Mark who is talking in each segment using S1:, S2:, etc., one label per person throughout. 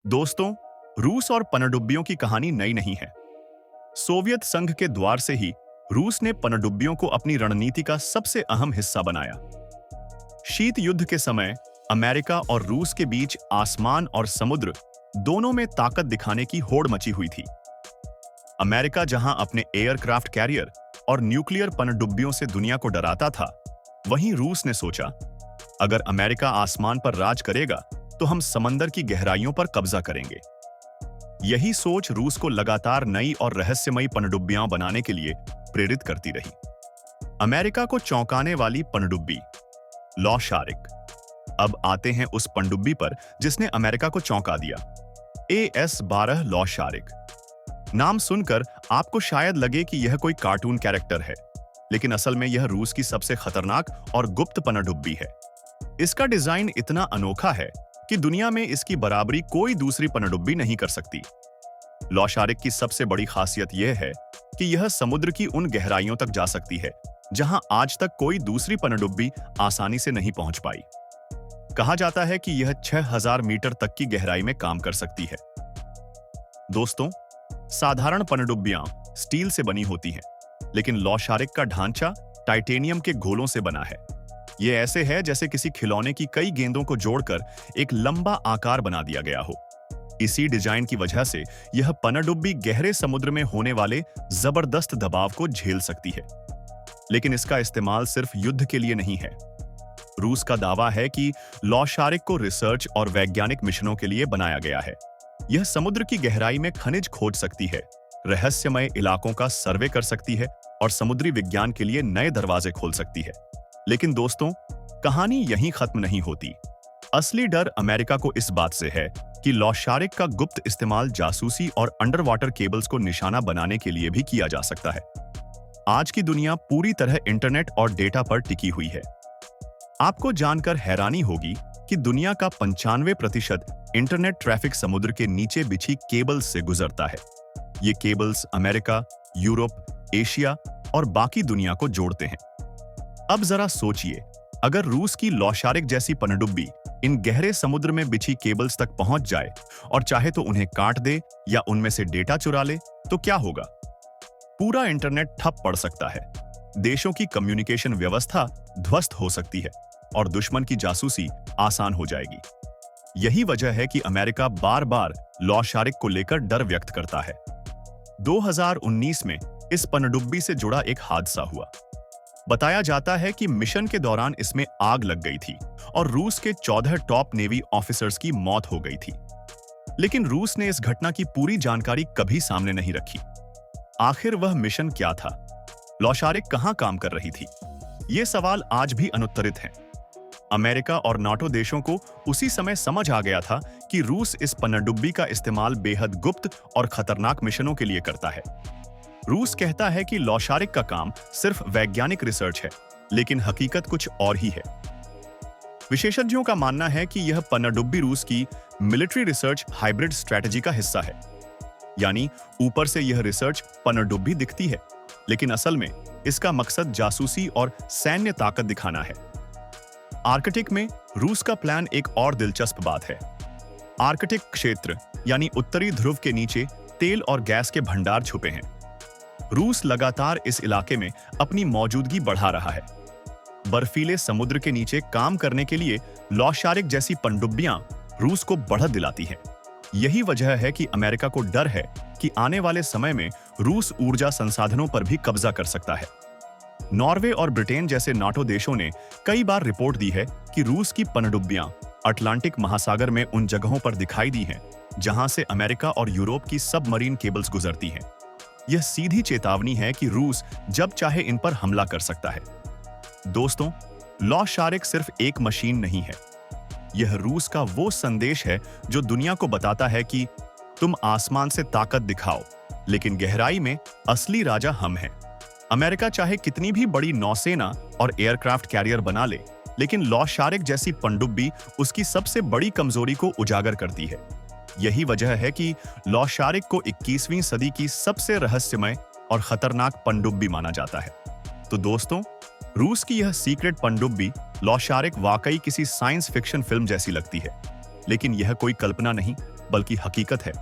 S1: दोस्तों, रूस और पनडुब्बियों की कहानी नई नहीं है। सोवियत संघ के द्वार से ही रूस ने पनडुब्बियों को अपनी रणनीति का सबसे अहम हिस्सा बनाया। शीत युद्ध के समय अमेरिका और रूस के बीच आसमान और समुद्र दोनों में ताकत दिखाने की होड़ मची हुई थी। अमेरिका जहां अपने एयरक्राफ्ट कैरियर और न्यूक्लियर पनडुब्बियों से दुनिया को डराता था, वहीं रूस ने सोचा, अगर अमेरिका आसमान पर राज करेगा तो हम समंदर की गहराइयों पर कब्जा करेंगे। यही सोच रूस को लगातार नई और रहस्यमयी पनडुब्बियां बनाने के लिए प्रेरित करती रही। अमेरिका को चौंकाने वाली पनडुब्बी लॉ शारिक। अब आते हैं उस पनडुब्बी पर जिसने अमेरिका को चौंका दिया, AS-12 लॉ शारिक। नाम सुनकर आपको शायद लगे कि यह कोई कार्टून कैरेक्टर है, लेकिन असल में यह रूस की सबसे खतरनाक और गुप्त पनडुब्बी है। इसका डिजाइन इतना अनोखा है कि दुनिया में इसकी बराबरी कोई दूसरी पनडुब्बी नहीं कर सकती। लॉ शारिक की सबसे बड़ी खासियत यह है कि यह समुद्र की उन गहराइयों तक जा सकती है जहां आज तक कोई दूसरी पनडुब्बी आसानी से नहीं पहुंच पाई। कहा जाता है कि यह 6000 मीटर तक की गहराई में काम कर सकती है। दोस्तों, साधारण पनडुब्बियां स्टील से बनी होती हैं, लेकिन लॉ शारिक का ढांचा टाइटेनियम के गोलों से बना है। यह ऐसे है जैसे किसी खिलौने की कई गेंदों को जोड़कर एक लंबा आकार बना दिया गया हो। इसी डिजाइन की वजह से यह पनडुब्बी गहरे समुद्र में होने वाले जबरदस्त दबाव को झेल सकती है। लेकिन इसका इस्तेमाल सिर्फ युद्ध के लिए नहीं है। रूस का दावा है कि लॉ शारिक को रिसर्च और वैज्ञानिक मिशनों के लिए बनाया गया है। यह समुद्र की गहराई में खनिज खोज सकती है, रहस्यमय इलाकों का सर्वे कर सकती है और समुद्री विज्ञान के लिए नए दरवाजे खोल सकती है। लेकिन दोस्तों, कहानी यहीं खत्म नहीं होती। असली डर अमेरिका को इस बात से है कि लॉ शारिक का गुप्त इस्तेमाल जासूसी और अंडर वाटर केबल्स को निशाना बनाने के लिए भी किया जा सकता है। आज की दुनिया पूरी तरह इंटरनेट और डेटा पर टिकी हुई है। आपको जानकर हैरानी होगी कि दुनिया का 95% इंटरनेट ट्रैफिक समुद्र के नीचे बिछी केबल्स से गुजरता है। ये केबल्स अमेरिका, यूरोप, एशिया और बाकी दुनिया को जोड़ते हैं। अब जरा सोचिए, अगर रूस की लॉ शारिक जैसी पनडुब्बी इन गहरे समुद्र में बिछी केबल्स तक पहुंच जाए और चाहे तो उन्हें काट दे या उनमें से डेटा चुरा ले, तो क्या होगा? पूरा इंटरनेट ठप पड़ सकता है, देशों की कम्युनिकेशन व्यवस्था ध्वस्त हो सकती है और दुश्मन की जासूसी आसान हो जाएगी। यही वजह है कि अमेरिका बार-बार लॉ शारिक को लेकर डर व्यक्त करता है। 2019 में इस पनडुब्बी से जुड़ा एक हादसा हुआ। बताया जाता है कि मिशन के दौरान इसमें आग लग गई थी और रूस के 14 टॉप नेवी ऑफिसर्स की मौत हो गई थी। लेकिन रूस ने इस घटना की पूरी जानकारी कभी सामने नहीं रखी। आखिर वह मिशन क्या था? लॉ शारिक कहां काम कर रही थी? ये सवाल आज भी अनुत्तरित हैं। अमेरिका और नाटो देशों को उसी समय समझ आ गया था कि रूस इस पनडुब्बी का इस्तेमाल बेहद गुप्त और खतरनाक मिशनों के लिए करता है। रूस कहता है कि लॉ शारिक का काम सिर्फ वैज्ञानिक रिसर्च है, लेकिन हकीकत कुछ और ही है। विशेषज्ञों का मानना है कि यह पनडुब्बी रूस की मिलिट्री रिसर्च हाइब्रिड स्ट्रेटजी का हिस्सा है। यानी ऊपर से यह रिसर्च पनडुब्बी दिखती है, लेकिन असल में इसका मकसद जासूसी और सैन्य ताकत दिखाना है। आर्कटिक में रूस का प्लान एक और दिलचस्प बात है। आर्कटिक क्षेत्र यानी उत्तरी ध्रुव के नीचे तेल और गैस के भंडार छुपे हैं। रूस लगातार इस इलाके में अपनी मौजूदगी बढ़ा रहा है। बर्फीले समुद्र के नीचे काम करने के लिए लॉ शारिक जैसी पनडुब्बियां रूस को बढ़त दिलाती हैं। यही वजह है कि अमेरिका को डर है कि आने वाले समय में रूस ऊर्जा संसाधनों पर भी कब्जा कर सकता है। नॉर्वे और ब्रिटेन जैसे नाटो देशों ने कई बार रिपोर्ट दी है कि रूस की पनडुब्बियां अटलांटिक महासागर में उन जगहों पर दिखाई दी हैं जहां से अमेरिका और यूरोप की सबमरीन केबल्स गुजरती हैं। यह सीधी चेतावनी है कि रूस जब चाहे इन पर हमला कर सकता है। दोस्तों, लॉ शारिक सिर्फ एक मशीन नहीं है। यह रूस का वो संदेश है जो दुनिया को बताता है कि तुम आसमान से ताकत दिखाओ, लेकिन गहराई में असली राजा हम हैं। अमेरिका चाहे कितनी भी बड़ी नौसेना और एयरक्राफ्ट कैरियर बना ले, लेकिन लॉ शारिक जैसी पनडुब्बी उसकी सबसे बड़ी कमजोरी को उजागर करती है। यही वजह है कि लॉ शारिक को 21वीं सदी की सबसे रहस्यमय और खतरनाक पनडुब्बी माना जाता है। तो दोस्तों, रूस की यह सीक्रेट पनडुब्बी लॉ शारिक वाकई किसी साइंस फिक्शन फिल्म जैसी लगती है, लेकिन यह कोई कल्पना नहीं, बल्कि हकीकत है।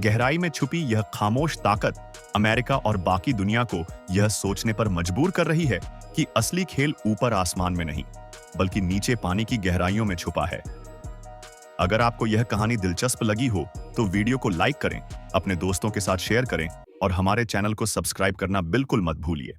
S1: गहराई में छुपी यह खामोश ताकत अमेरिका और बाकी दुनिया को यह सोचने पर मजबूर कर रही है कि असली खेल ऊपर आसमान में नहीं, बल्कि नीचे पानी की गहराइयों में छुपा है। अगर आपको यह कहानी दिलचस्प लगी हो तो वीडियो को लाइक करें, अपने दोस्तों के साथ शेयर करें और हमारे चैनल को सब्सक्राइब करना बिल्कुल मत भूलिए।